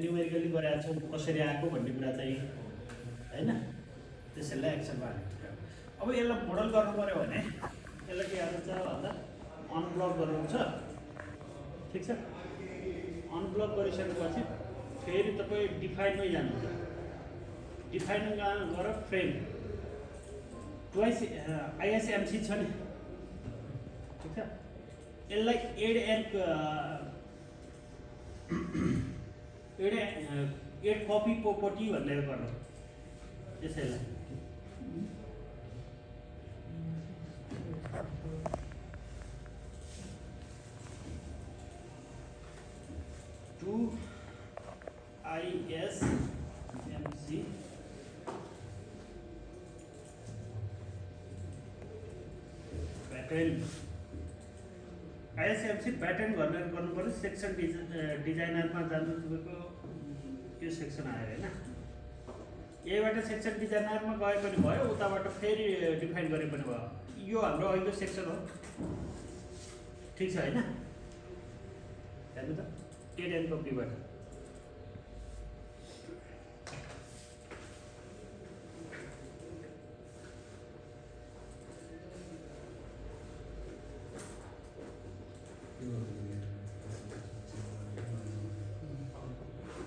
Numerically गरेको छौँ कसरी आएको भन्ने कुरा चाहिँ हैन त्यसैलाई एक्सनमा हाल्नु। अब यसलाई मोडल गर्नु पर्यो भने यसलाई के गर्नु छ भन्दा अनब्लक गर्नुहुन्छ। ठिक छ, अनब्लक गरिसकेपछि फेरि तपाईँ डिफाइनमै जानुहुन्छ। डिफाइनमा गएर फ्रेम ट्वाइस आइएसएमसी छ नि, ठिक छ, यसलाई एड कपी पोपर्टी भनेर गर्नु। त्यसैलाई टु आइएसएमसी प्याटर्न आइएसएमसी प्याटर्न भनेर गर्नु पर्यो। सेक्सन डिजाइनरमा जानु, तपाईँको यो सेक्सन आयो हैन। यहीबाट सेक्सन डिजाइनरमा गए पनि भयो, उताबाट फेरि डिफाइन गरे पनि भयो। यो हाम्रो अहिलेको सेक्सन हो, ठिक छ हैन। हेर्नु त एड एन्ड कपीबाट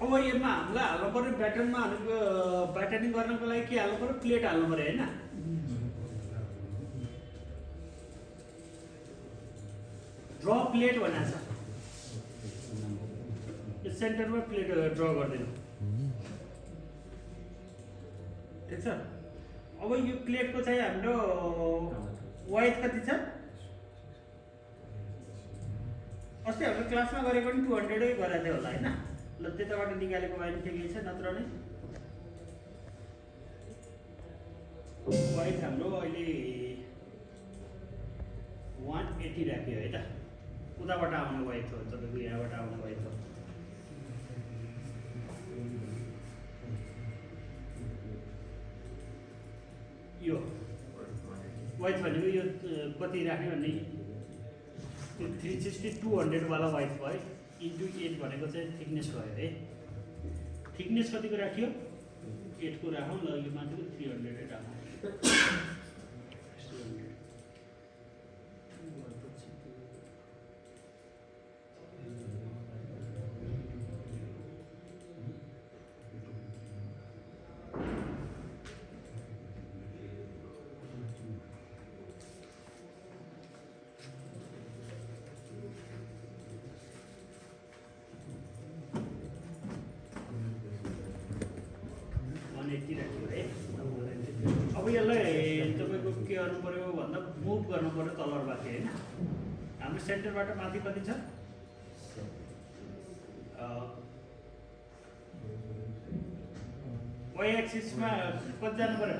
अब यसमा हामीलाई हाल्नु पर्यो प्याटर्नमा। हामीको प्याटर्निङ गर्नको लागि के हाल्नु पर्यो? प्लेट हाल्नु पर्यो हैन। ड्र प्लेट भनेको छ, यो सेन्टरमा प्लेट ड्र गरिदिनु। ठिक छ। अब यो प्लेटको चाहिँ हाम्रो वाइड कति छ? अस्ति हाम्रो क्लासमा गरेको पनि 200 गरेको थियो होला हैन। ल त्यताबाट निकालेको भए पनि ठिकै छ, नत्र नै वाइड हाम्रो अहिले 180 राख्यो है त। उताबाट आउने वाइड थियो, तपाईँको यहाँबाट आउने वाइड थियो। यो वाइड भनेको यो कति राख्ने भन्ने 360 200 वाला वाइड भयो इन्टु 8 भनेको चाहिँ थिकनेस भयो है। थिकनेस कतिको राख्यो? 8 को राखौँ। ल यो माथिको 300 राखौँ। अब यसलाई तपाईँको के गर्नु पर्यो भन्दा मुभ गर्नु पर्यो तलबाटि हैन। हाम्रो सेन्टरबाट माथि कति छ? वाइ एक्सिसमा कति जानु पर्यो?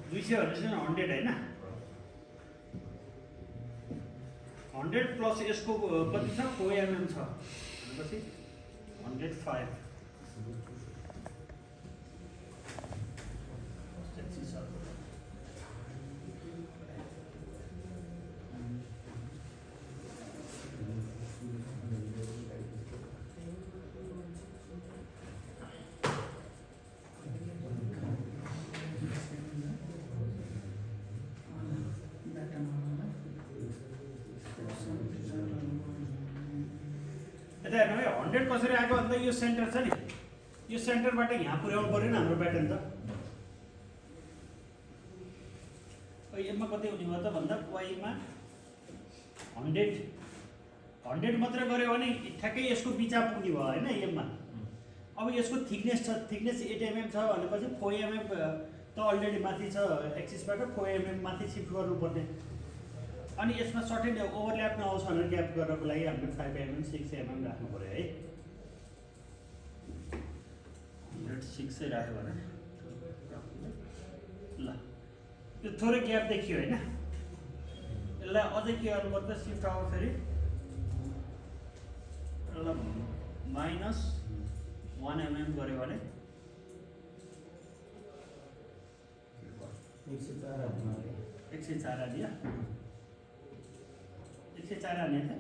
200 100 हैन। 100 प्लस यसको कति छ? 4 mm छ भनेपछि 105 100 कसरी आएको भन्दा यो सेन्टर छ नि, यो सेन्टरबाट यहाँ पुर्याउनु पर्यो नि हाम्रो प्याटर्न त। यसमा कति हुने भयो त भन्दा वाइमा 100 मात्रै गऱ्यो भने ठ्याक्कै यसको बिचा पुग्ने भयो हैन यसमा। अब यसको थिकनेस छ, थिकनेस 8 mm छ भनेपछि 4 mm त अलरेडी माथि छ एक्सिसबाट, 4 mm माथि सिफ्ट गर्नुपर्ने। अनि यसमा सर्टेन ओभरल्याप नआउँछ भनेर ग्याप गर्नको लागि हामीले 5 mm 6 mm राख्नु पर्यो है। 106 राख्यो भने ल यो थोरै ग्याप देखियो हैन। यसलाई अझै के गर्नु पर्छ? सिफ्ट आउट फेरि ल -1 mm गर्यो भने 104 आदिया 104 आने थे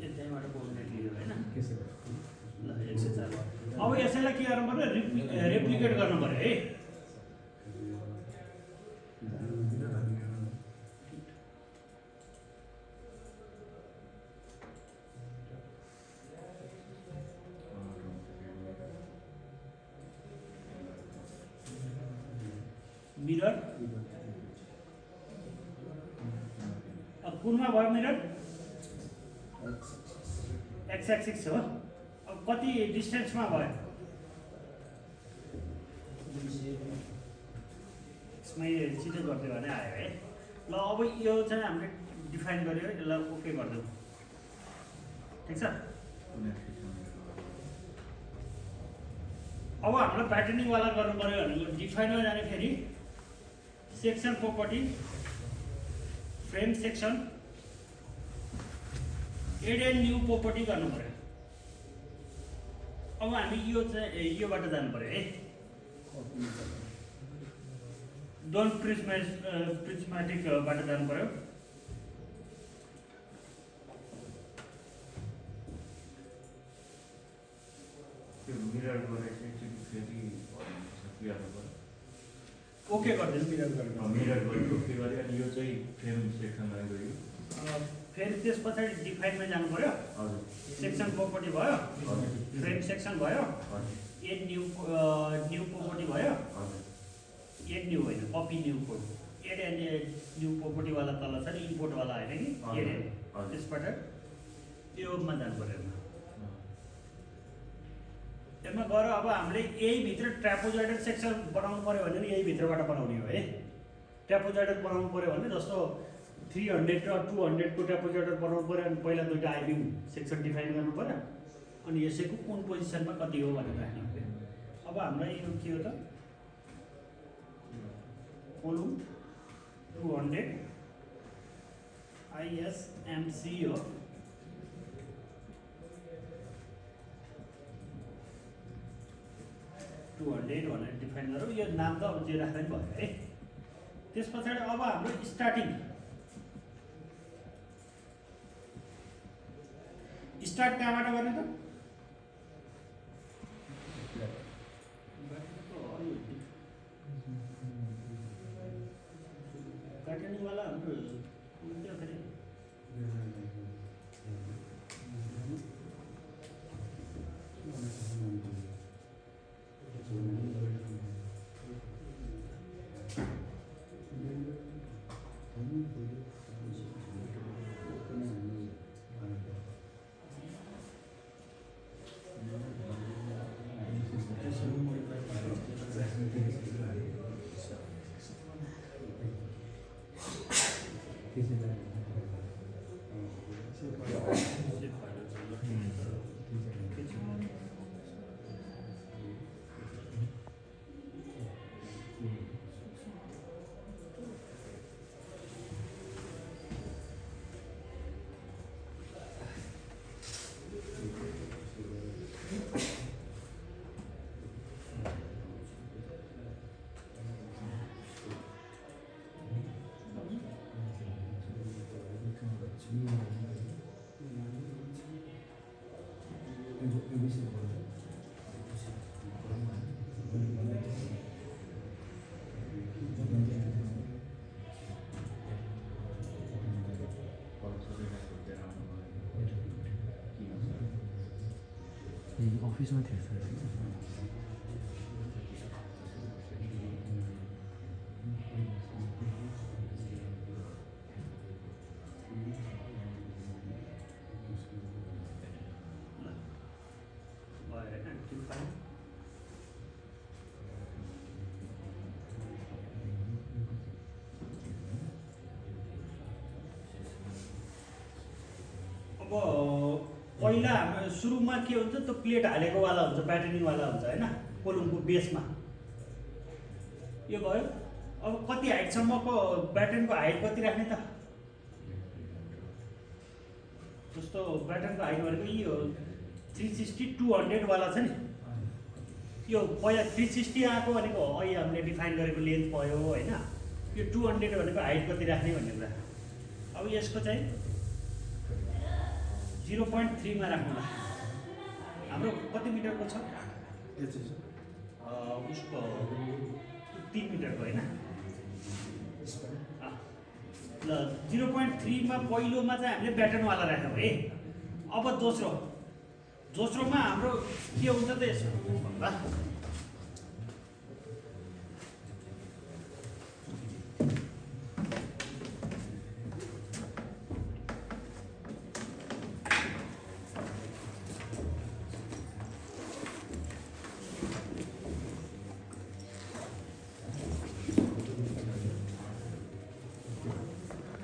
यतैबाट कोअर्डिनेट लियो होइन ल 104 अब यसैलाई के गर्नु पर्यो रेप्लिकेट गर्नु पर्यो है मिरर अब कुनमा भयो मिरर एक्स एक्सिस हो अब कति डिस्टेन्समा भयो यसमै छिटो गरिदियो भने आयो है ल अब यो चाहिँ हामीले डिफाइन गर्यो यसलाई ओके गरिदिउँ ठिक छ अब हामीलाई प्याटर्निङवाला गर्नु पऱ्यो भने डिफाइनमा जाने फेरि section property frame section add and new property गर्नु पऱ्यो अब हामी यो चाहिँ योबाट जानु पऱ्यो है डोन्ट प्रिज्मेटिकबाट जानु पऱ्यो ओके गरिदिनु मिरर गरेको के गरे अनि यो चाहिँ फ्रेम सेक्सनमा गयो फेरि त्यस पछाडि डिफाइनमा जानु पऱ्यो हजुर सेक्सन प्रोपर्टी भयो फ्रेम सेक्सन भयो एड न्यू प्रोपर्टी भयो एड न्यू होइन copy new code add and new प्रोपर्टीवाला तल छ नि इम्पोर्टवाला होइन कि एड त्यसबाट योमा जानु पऱ्यो यसमा गएर अब हामीले यही भित्र ट्रापोजोइडल सेक्सन बनाउनु पऱ्यो भने यही भित्रबाट बनाउने हो है ट्रापोजोइडल बनाउनु पऱ्यो भने जस्तो 300 र 200 को ट्रापोजोइडल बनाउनु पऱ्यो अनि पहिला दुईटा आइबिम सेक्सन डिफाइन गर्नु पऱ्यो अनि यसैको कुन पोजिसनमा कति हो भनेर राख्नु पऱ्यो अब हामीलाई यो के हो त कोलुम 200 ISMC हो भनेर डिफाइन गरौँ यो नाम त अब जे राख्दा पनि भयो है त्यस पछाडि अब हाम्रो स्टार्ट कहाँबाट गर्ने त प्याटर्निङवाला हाम्रो फेरि अफिसमा थियो सर अब पहिला हाम्रो सुरुमा के हुन्छ त्यो प्लेट हालेको वाला हुन्छ प्याटर्निङ वाला हुन्छ हैन कोलुमको बेसमा यो भयो। अब कति हाइटसम्मको ब्याटनको हाइट कति राख्ने त? जस्तो ब्याटनको हाइट भनेको यो 360 200 वाला छ नि, यो पहिला 360 आएको भनेको अहिले हामीले डिफाइन गरेको लेन्थ भयो होइन। यो 200 भनेको हाइट कति राख्ने भन्ने कुरा। अब यसको चाहिँ 0.3 मा राख्नुला। हाम्रो कति मिटरको छ? उसको 3 मिटरको होइन। ल 0.3 मा पहिलोमा चाहिँ हामीले ब्याटनवाला राख्यौँ है। अब दोस्रोमा हाम्रो के हुन्छ त यसो भन्दा